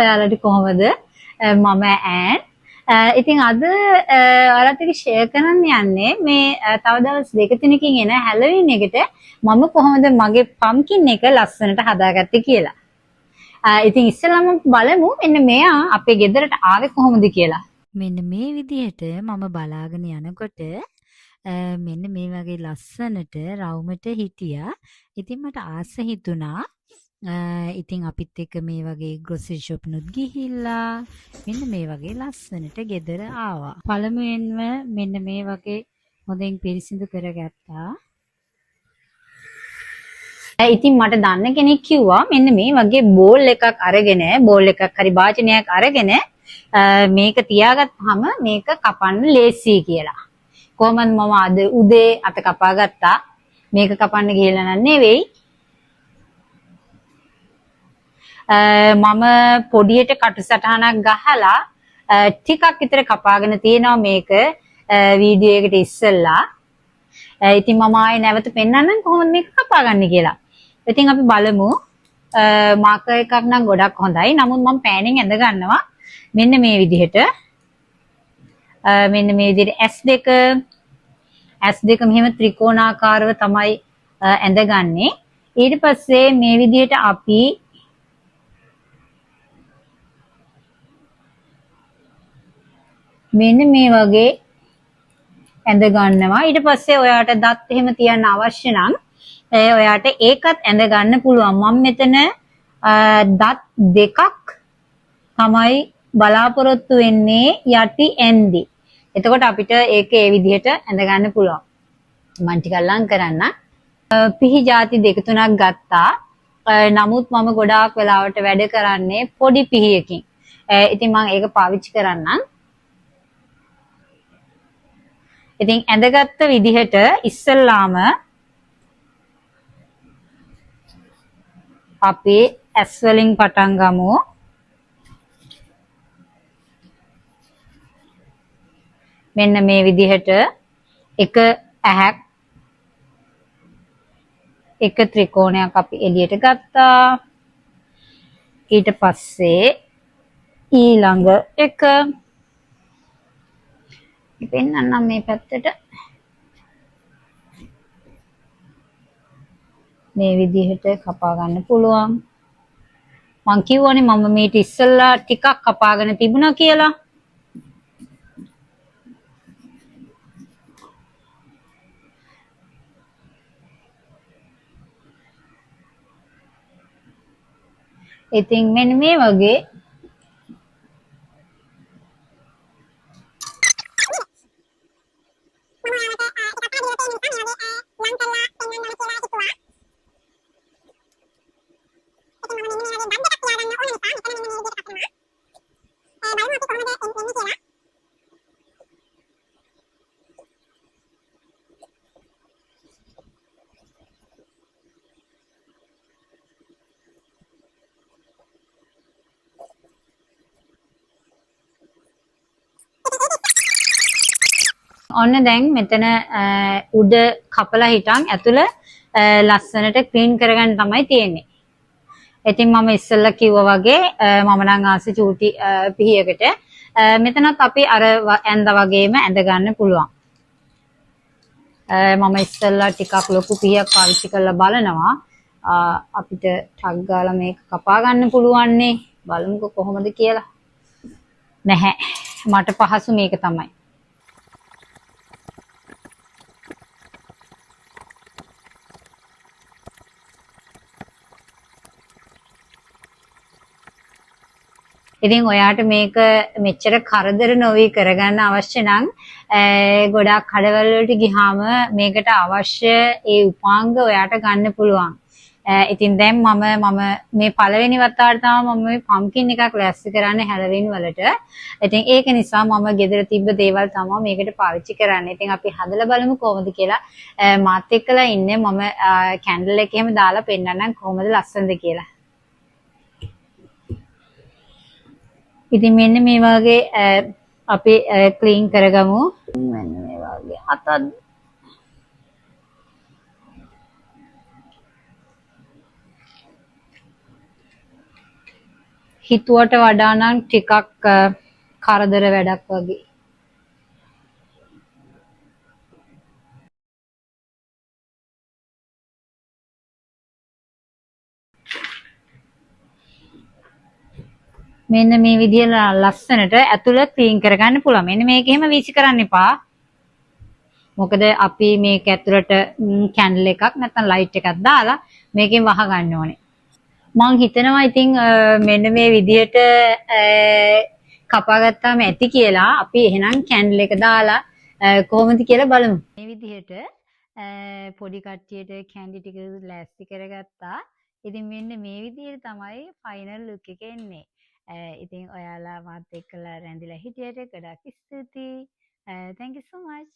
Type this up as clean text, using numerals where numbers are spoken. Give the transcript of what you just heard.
ඔයාලට කොහොමද? මම ඈන්. ඉතින් අද ඔයාලත් එක්ක ෂෙයා කරන්න යන්නේ මේ තව දවස් දෙක තුනකින් එන හැලෝවින් එකට මම කොහොමද මගේ පම්කින් එක ලස්සනට හදාගත්තේ කියලා. ඉතින් ඉස්සෙල්ලාම බලමු මෙන්න මෙයා අපේ ගෙදරට ආවේ කොහොමද කියලා. මෙන්න මේ විදිහට මම බලාගෙන යනකොට මෙන්න මේ වගේ ලස්සනට රවුමට හිටියා. ඉතින් මට ආස හිතුණා ඉතින් අපිත් එක්ක මේ වගේ ග්‍රොසරි ෂොප් නුත් ගිහිල්ලා මෙන්න මේ වගේ ලස්සනට ගෙදර ආවා. පළමුවෙන්ම මෙන්න මේ වගේ හොඳින් පිරිසිදු කරගත්තා. ඉතින් මට දන්න කෙනෙක් කිව්වා මෙන්න මේ වගේ බෝල් එකක් අරගෙන බෝල් එකක් හරි භාජනයක් අරගෙන මේක තියාගත්තාම මේක කපන්න ලේසියි කියලා. කොහොමද මම අද උදේ අත කපා ගත්තා. මේක කපන්න ගිහලා නෙවෙයි. මම පොඩියට කටු සටහනක් ගහලා ටිකක් විතර කපාගෙන තියෙනවා මේක වීඩියෝ එකට ඉස්සෙල්ලා. ඉතින් මම ආයේ නැවත පෙන්නන්නම් කොහොමද මේක කපාගන්නේ කියලා. ඉතින් අපි බලමු. මාකර් එකක් නම් ගොඩක් හොඳයි. නමුත් මම පෑනින් ඇඳ ගන්නවා මෙන්න මේ විදිහට. මෙන්න මේ විදිහට S2 මෙහෙම ත්‍රිකෝණාකාරව තමයි ඇඳගන්නේ. ඊට පස්සේ මේ විදිහට අපි මෙන්න මේ වගේ ඇඳ ගන්නවා. ඊට පස්සේ ඔයාට දත් එහෙම තියන්න අවශ්‍ය නම් ඔයාට ඒකත් ඇඳ ගන්න පුළුවන්. මම මෙතන දත් දෙකක් තමයි බලාපොරොත්තු වෙන්නේ යටි ඇන්දි. එතකොට අපිට ඒක ඒ විදිහට ඇඳ ගන්න පුළුවන්. මම ටිකක් ලං කරන්න. පිහි ಜಾති දෙක තුනක් ගත්තා. නමුත් මම ගොඩාක් වෙලාවට වැඩ කරන්නේ පොඩි පිහියකින්. ඉතින් මම ඒක පාවිච්චි කරන්නම්. ඉතින් ඇඳගත්ත විදිහට ඉස්සෙල්ලාම අපි ඇස් වලින් පටන් ගමු. මෙන්න මේ විදිහට එක ඇහැක් එක ත්‍රිකෝණයක් අපි එළියට ගත්තා. ඊට පස්සේ ඊළඟ එක පෙන්නන්නම් මේ පැත්තට. මේ විදිහට කපා ගන්න පුළුවන්. මං කිව්වනේ මම මේට ඉස්සෙල්ලා ටිකක් කපාගෙන තිබුණා කියලා. ඉතින් මෙන්න මේ වගේ ඔන්න දැන් මෙතන උඩ කපලා හිටන් ඇතුළ ලස්සනට ක්ලීන් කරගන්න තමයි තියෙන්නේ. ඉතින් මම ඉස්සෙල්ලා කිව්වා වගේ මම නම් ආසි චූටි පිහියකට මෙතනත් අපි අර ඇඳ වගේම ඇඳ ගන්න පුළුවන්. මම ඉස්සෙල්ලා ටිකක් ලොකු පිහියක් පාවිච්චි කරලා බලනවා. අපිට ටක් ගාලා මේක කපා ගන්න පුළුවන් නේ. බලමුකෝ කොහොමද කියලා. නැහැ. මට පහසු මේක තමයි. ඉතින් ඔයාට මේක මෙච්චර කරදර නොවි කරගන්න අවශ්‍ය නම් ගොඩාක් කඩවල වලට ගියාම මේකට අවශ්‍ය ඒ උපාංග ඔයාට ගන්න පුළුවන්. ඉතින් දැන් මම මේ පළවෙනි වතාවට තමයි මම මේ පම්කින් එකක් ලෑස්ති කරන්නේ හැලවින් වලට. ඉතින් ඒක නිසා මම ගෙදර තිබ්බ දේවල් තමයි මේකට පාවිච්චි කරන්නේ. ඉතින් අපි හදලා බලමු කොහොමද කියලා. මාත් එක්කලා ඉන්නේ මම කැන්ඩල් එක එහෙම දාලා පෙන්නන්නම් කොහොමද ලස්සනද කියලා. ඉතින් මෙන්න මේ වගේ අපි ක්ලීන් කරගමු. මෙන්න මේ වගේ අතත් හිතුවට වඩා නම් ටිකක් කරදර වැඩක් වගේ. මෙන්න මේ විදිහට ලස්සනට ඇතුළ ක්ලීන් කරගන්න පුළුවන්. මෙන්න මේක එහෙම වීසි කරන්න එපා. මොකද අපි මේක ඇතුළට කැන්ඩල් එකක් නැත්නම් ලයිට් එකක් දාලා මේකෙන් වහ ගන්න ඕනේ. මං හිතනවා ඉතින් මෙන්න මේ විදිහට කපාගත්තාම ඇති කියලා. අපි එහෙනම් කැන්ඩල් එක දාලා කොහොමද කියලා බලමු. මේ විදිහට පොඩි කට්ටියට කැන්ඩි ටික ලෑස්ති කරගත්තා. ඉතින් මෙන්න මේ විදිහට තමයි ෆයිනල් ලුක් එක එන්නේ. ඉතින් ඔයාලා මාත් එක්කලා රැඳිලා හිටියට ගොඩාක් ස්තුතියි. Thank you so much.